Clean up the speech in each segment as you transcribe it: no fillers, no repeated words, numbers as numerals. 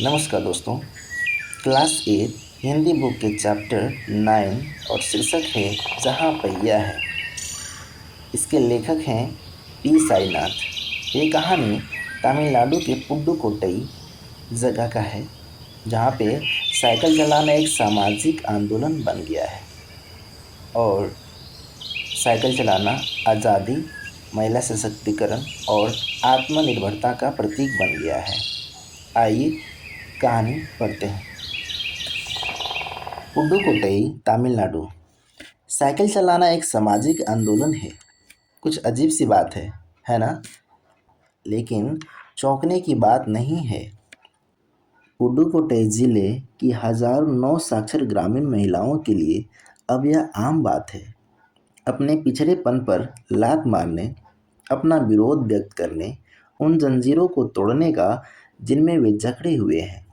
नमस्कार दोस्तों। Class 8 Hindi book के चैप्टर 9 और शीर्षक है जहाँ पहिया है। इसके लेखक हैं पी साईनाथ। ये कहानी तमिलनाडु के पुडुकोट्टई जगह का है, जहाँ पे साइकिल चलाना एक सामाजिक आंदोलन बन गया है और साइकिल चलाना आज़ादी, महिला सशक्तिकरण और आत्मनिर्भरता का प्रतीक बन गया है। आइए कहानी पढ़ते हैं। पुडुकोट्टई, तमिलनाडु। साइकिल चलाना एक सामाजिक आंदोलन है। कुछ अजीब सी बात है ना? लेकिन चौंकने की बात नहीं है। पुडुकोट्टई जिले की हजारों नौ साक्षर ग्रामीण महिलाओं के लिए अब यह आम बात है। अपने पिछड़ेपन पर लात मारने, अपना विरोध व्यक्त करने, उन जंजीरों को तोड़ने का जिनमें वे जकड़े हुए हैं।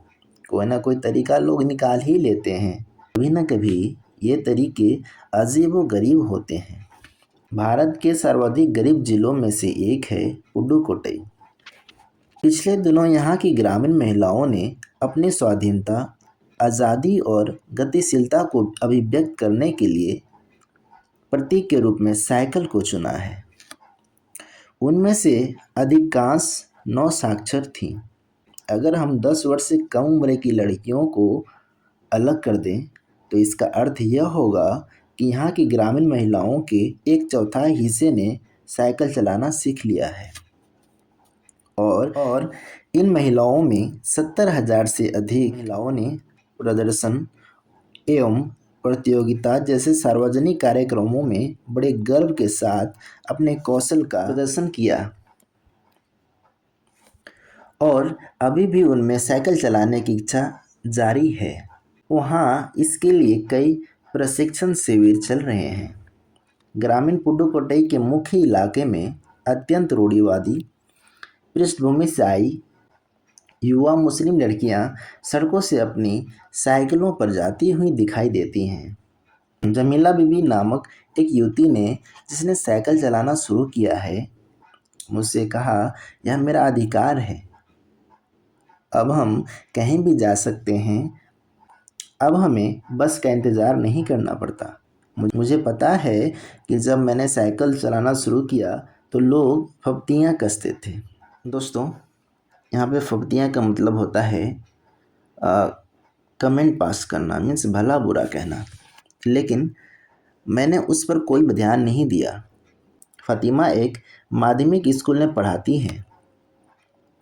कोई ना कोई तरीका लोग निकाल ही लेते हैं। कभी न कभी ये तरीके अजीबो-गरीब होते हैं। भारत के सर्वाधिक गरीब जिलों में से एक है पुडुकोट्टई। पिछले दिनों यहाँ की ग्रामीण महिलाओं ने अपनी स्वाधीनता, आज़ादी और गतिशीलता को अभिव्यक्त करने के लिए प्रतीक के रूप में साइकिल को चुना है। उनमें से अधिकांश नौसाक्षर थीं। अगर हम 10 वर्ष से कम उम्र की लड़कियों को अलग कर दें तो इसका अर्थ यह होगा कि यहाँ की ग्रामीण महिलाओं के 1/4 हिस्से ने साइकिल चलाना सीख लिया है और इन महिलाओं में 70,000 से अधिक महिलाओं ने प्रदर्शन एवं प्रतियोगिता जैसे सार्वजनिक कार्यक्रमों में बड़े गर्व के साथ अपने कौशल का प्रदर्शन किया और अभी भी उनमें साइकिल चलाने की इच्छा जारी है। वहाँ इसके लिए कई प्रशिक्षण शिविर चल रहे हैं। ग्रामीण पुडुकोट्टई के मुख्य इलाके में अत्यंत रूढ़िवादी पृष्ठभूमि से आई युवा मुस्लिम लड़कियां सड़कों से अपनी साइकिलों पर जाती हुई दिखाई देती हैं। जमीला बीबी नामक एक युवती ने, जिसने साइकिल चलाना शुरू किया है, मुझसे कहा, यह मेरा अधिकार है। अब हम कहीं भी जा सकते हैं। अब हमें बस का इंतज़ार नहीं करना पड़ता। मुझे पता है कि जब मैंने साइकिल चलाना शुरू किया तो लोग फब्तियाँ कसते थे। दोस्तों, यहाँ पे फब्तियाँ का मतलब होता है कमेंट पास करना, मीन्स भला बुरा कहना। लेकिन मैंने उस पर कोई ध्यान नहीं दिया। फ़ातिमा एक माध्यमिक स्कूल में पढ़ाती हैं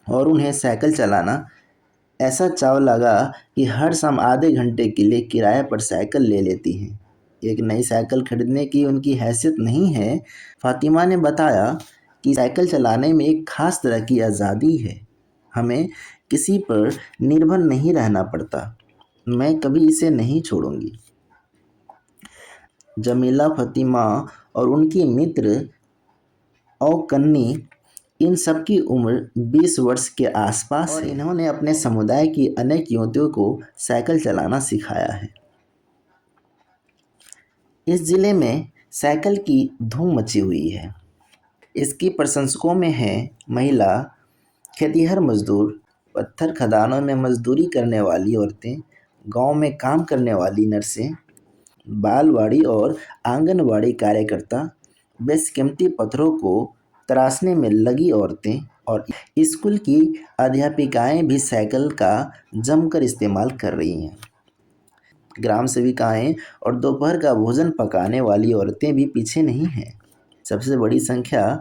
और उन्हें साइकिल चलाना ऐसा चाव लगा कि हर शाम आधे घंटे के लिए किराए पर साइकिल ले लेती हैं। एक नई साइकिल खरीदने की उनकी हैसियत नहीं है। फ़ातिमा ने बताया कि साइकिल चलाने में एक ख़ास तरह की आज़ादी है। हमें किसी पर निर्भर नहीं रहना पड़ता। मैं कभी इसे नहीं छोड़ूंगी। जमीला, फ़ातिमा और उनकी मित्र औकन्नी, इन सब की उम्र 20 वर्ष के आसपास है। इन्होंने अपने समुदाय की अनेक युवतियों को साइकिल चलाना सिखाया है। इस जिले में साइकिल की धूम मची हुई है। इसकी प्रशंसकों में हैं महिला खेतिहर मजदूर, पत्थर खदानों में मजदूरी करने वाली औरतें, गांव में काम करने वाली नर्सें, बालवाड़ी और आंगनवाड़ी कार्यकर्ता, बेशकीमती पत्थरों को तराशने में लगी औरतें और स्कूल की अध्यापिकाएं भी साइकिल का जमकर इस्तेमाल कर रही हैं। ग्राम सेविकाएं और दोपहर का भोजन पकाने वाली औरतें भी पीछे नहीं हैं। सबसे बड़ी संख्या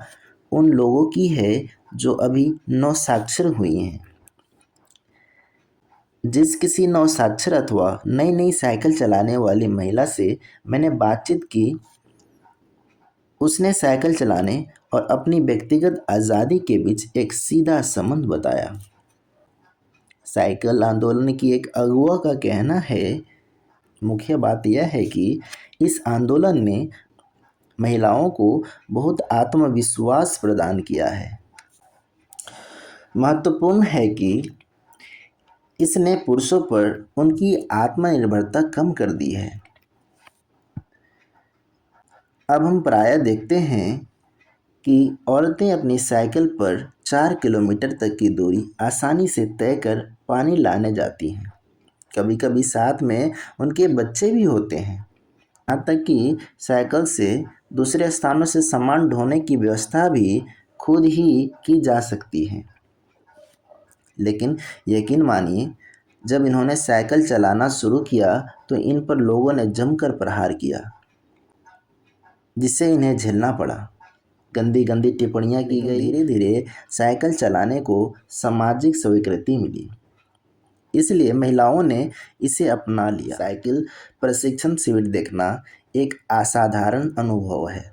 उन लोगों की है जो अभी नौसाक्षर हुई हैं। जिस किसी नौसाक्षर अथवा नई नई साइकिल चलाने वाली महिला से मैंने बातचीत की, उसने साइकिल चलाने और अपनी व्यक्तिगत आज़ादी के बीच एक सीधा संबंध बताया। साइकिल आंदोलन की एक अगुआ का कहना है, मुख्य बात यह है कि इस आंदोलन ने महिलाओं को बहुत आत्मविश्वास प्रदान किया है। महत्वपूर्ण है कि इसने पुरुषों पर उनकी आत्मनिर्भरता कम कर दी है। अब हम प्रायः देखते हैं कि औरतें अपनी साइकिल पर 4 किलोमीटर तक की दूरी आसानी से तय कर पानी लाने जाती हैं। कभी कभी साथ में उनके बच्चे भी होते हैं। यहाँ तक कि साइकिल से दूसरे स्थानों से सामान ढोने की व्यवस्था भी खुद ही की जा सकती है। लेकिन यकीन मानिए, जब इन्होंने साइकिल चलाना शुरू किया तो इन पर लोगों ने जमकर प्रहार किया, जिससे इन्हें झेलना पड़ा। गंदी गंदी टिप्पणियां की गई। धीरे धीरे साइकिल चलाने को सामाजिक स्वीकृति मिली, इसलिए महिलाओं ने इसे अपना लिया। साइकिल प्रशिक्षण शिविर देखना एक असाधारण अनुभव है।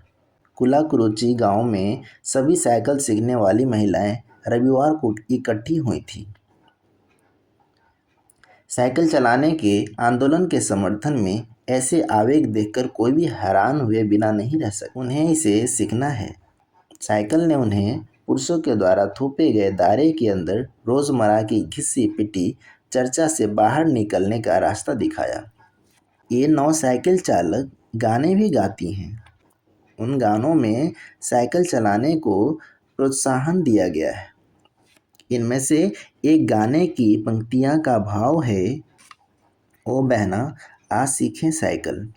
कुलाकुरुचि गांव में सभी साइकिल सीखने वाली महिलाएं रविवार को इकट्ठी हुई थीं। साइकिल चलाने के आंदोलन के समर्थन में ऐसे आवेग देखकर कोई भी हैरान हुए बिना नहीं रह सकता। उन्हें इसे सीखना है। साइकिल ने उन्हें पुरुषों के द्वारा थोपे गए दायरे के अंदर रोजमर्रा की घिसी पिटी चर्चा से बाहर निकलने का रास्ता दिखाया। ये नौ साइकिल चालक गाने भी गाती हैं। उन गानों में साइकिल चलाने को प्रोत्साहन दिया गया है। इनमें से एक गाने की पंक्तियां का भाव है, ओ बहना आज सीखें साइकिल,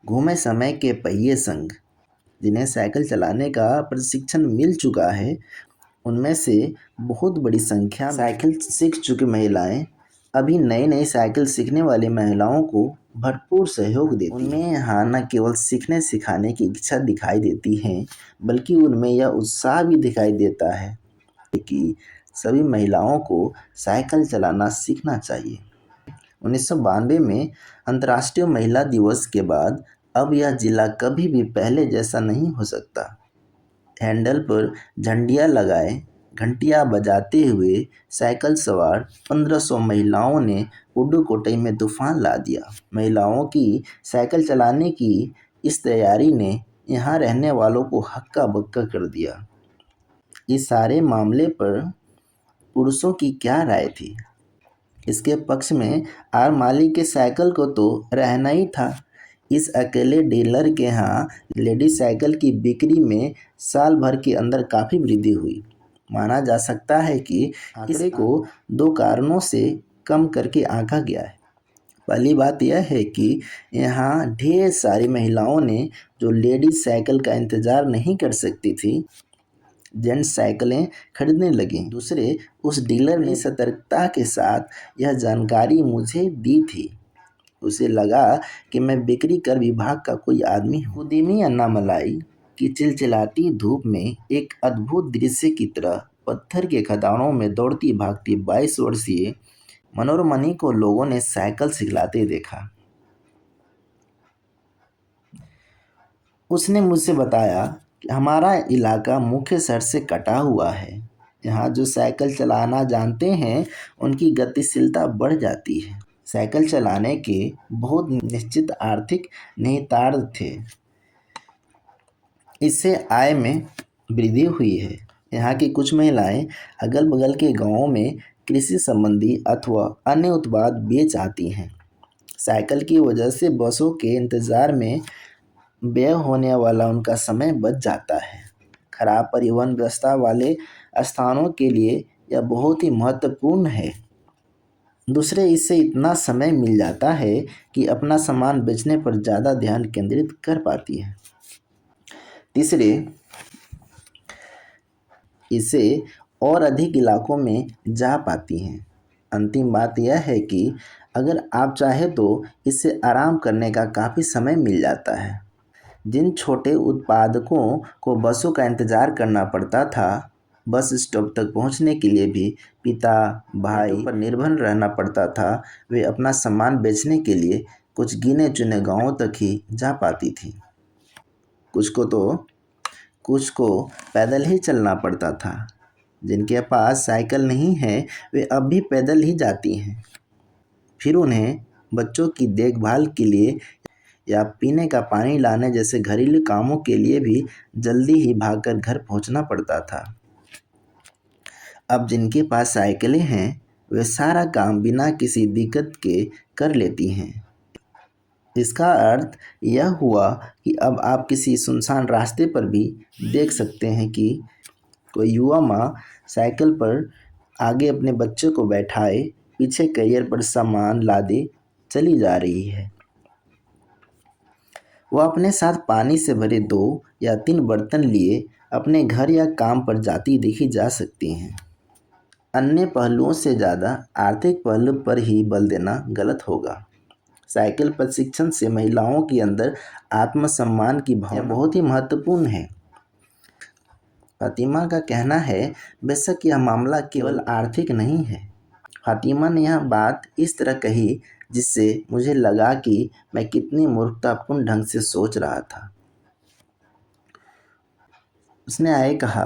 घूमे समय के पहिए संग। जिन्हें साइकिल चलाने का प्रशिक्षण मिल चुका है, उनमें से बहुत बड़ी संख्या में साइकिल सीख चुकी महिलाएं अभी नई नई साइकिल सीखने वाली महिलाओं को भरपूर सहयोग देती हैं। उनमें यहाँ न केवल सीखने सिखाने की इच्छा दिखाई देती है, बल्कि उनमें यह उत्साह भी दिखाई देता है कि सभी महिलाओं को साइकिल चलाना सीखना चाहिए। 1992 में अंतर्राष्ट्रीय महिला दिवस के बाद अब यह जिला कभी भी पहले जैसा नहीं हो सकता। हैंडल पर झंडियाँ लगाए, घंटियाँ बजाते हुए साइकिल सवार 1500 महिलाओं ने पुडुकोट्टई में तूफान ला दिया। महिलाओं की साइकिल चलाने की इस तैयारी ने यहाँ रहने वालों को हक्का बक्का कर दिया। इस सारे मामले पर पुरुषों की क्या राय थी? इसके पक्ष में आर मालिक के साइकिल को तो रहना ही था। इस अकेले डीलर के यहाँ लेडीज साइकिल की बिक्री में साल भर के अंदर काफ़ी वृद्धि हुई। माना जा सकता है कि आंकड़े को 2 कारणों से कम करके आंका गया है। पहली बात यह है कि यहाँ ढेर सारी महिलाओं ने जो लेडीज साइकिल का इंतज़ार नहीं कर सकती थी, जेंट्स साइकिलें खरीदने लगी। दूसरे, उस डीलर ने सतर्कता के साथ यह जानकारी मुझे दी थी। उसे लगा कि मैं बिक्री कर विभाग का कोई आदमी हूँ। उद्यमी अन्नामलाई की चिलचिलाती धूप में एक अद्भुत दृश्य की तरह पत्थर के खदानों में दौड़ती भागती 22 वर्षीय मनोरमणि को लोगों ने साइकिल सिखलाते देखा। उसने मुझसे बताया कि हमारा इलाका मुख्य सड़क से कटा हुआ है। यहाँ जो साइकिल चलाना जानते हैं उनकी गतिशीलता बढ़ जाती है। साइकिल चलाने के बहुत निश्चित आर्थिक निहितार्थ थे। इससे आय में वृद्धि हुई है। यहाँ की कुछ महिलाएं अगल बगल के गांवों में कृषि संबंधी अथवा अन्य उत्पाद बेच आती हैं। साइकिल की वजह से बसों के इंतज़ार में व्यय होने वाला उनका समय बच जाता है। खराब परिवहन व्यवस्था वाले स्थानों के लिए यह बहुत ही महत्वपूर्ण है। दूसरे, इससे इतना समय मिल जाता है कि अपना सामान बेचने पर ज़्यादा ध्यान केंद्रित कर पाती है। तीसरे, इसे और अधिक इलाकों में जा पाती हैं। अंतिम बात यह है कि अगर आप चाहें तो इससे आराम करने का काफ़ी समय मिल जाता है। जिन छोटे उत्पादकों को बसों का इंतज़ार करना पड़ता था, बस स्टॉप तक पहुंचने के लिए भी पिता भाई पर निर्भर रहना पड़ता था, वे अपना सामान बेचने के लिए कुछ गिने चुने गांवों तक ही जा पाती थी। कुछ को पैदल ही चलना पड़ता था। जिनके पास साइकिल नहीं है वे अब भी पैदल ही जाती हैं। फिर उन्हें बच्चों की देखभाल के लिए या पीने का पानी लाने जैसे घरेलू कामों के लिए भी जल्दी ही भागकर घर पहुंचना पड़ता था। अब जिनके पास साइकिलें हैं वे सारा काम बिना किसी दिक्कत के कर लेती हैं। इसका अर्थ यह हुआ कि अब आप किसी सुनसान रास्ते पर भी देख सकते हैं कि कोई युवा माँ साइकिल पर आगे अपने बच्चों को बैठाए पीछे कैरियर पर सामान लादे चली जा रही है। वह अपने साथ पानी से भरे 2 या 3 बर्तन लिए अपने घर या काम पर जाती देखी जा सकती हैं। अन्य पहलुओं से ज़्यादा आर्थिक पहलू पर ही बल देना गलत होगा। साइकिल प्रशिक्षण से महिलाओं के अंदर आत्मसम्मान की भावना बहुत ही महत्वपूर्ण है। फातिमा का कहना है, बेशक यह मामला केवल आर्थिक नहीं है। फातिमा ने यह बात इस तरह कही जिससे मुझे लगा कि मैं कितनी मूर्खतापूर्ण ढंग से सोच रहा था। उसने आगे कहा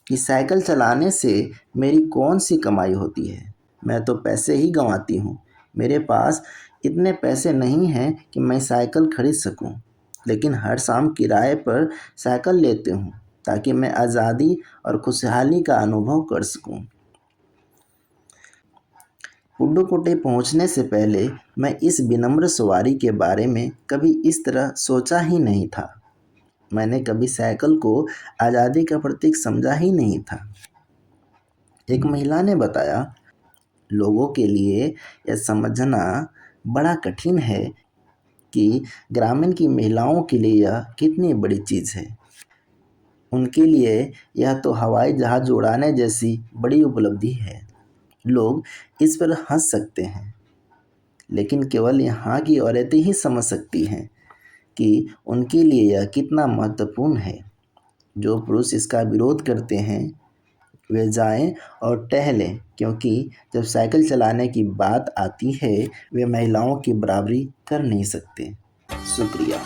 कि साइकिल चलाने से मेरी कौन सी कमाई होती है, मैं तो पैसे ही गंवाती हूँ। मेरे पास इतने पैसे नहीं हैं कि मैं साइकिल खरीद सकूँ, लेकिन हर शाम किराए पर साइकिल लेती हूँ ताकि मैं आज़ादी और खुशहाली का अनुभव कर सकूँ। पुडुकोट्टई पहुँचने से पहले मैं इस विनम्र सवारी के बारे में कभी इस तरह सोचा ही नहीं था। मैंने कभी साइकिल को आज़ादी का प्रतीक समझा ही नहीं था। एक महिला ने बताया, लोगों के लिए यह समझना बड़ा कठिन है कि ग्रामीण की महिलाओं के लिए यह कितनी बड़ी चीज़ है। उनके लिए यह तो हवाई जहाज़ उड़ाने जैसी बड़ी उपलब्धि है। लोग इस पर हंस सकते हैं, लेकिन केवल यहाँ की औरतें ही समझ सकती हैं कि उनके लिए यह कितना महत्वपूर्ण है। जो पुरुष इसका विरोध करते हैं वे जाएं और टहलें, क्योंकि जब साइकिल चलाने की बात आती है वे महिलाओं की बराबरी कर नहीं सकते। शुक्रिया।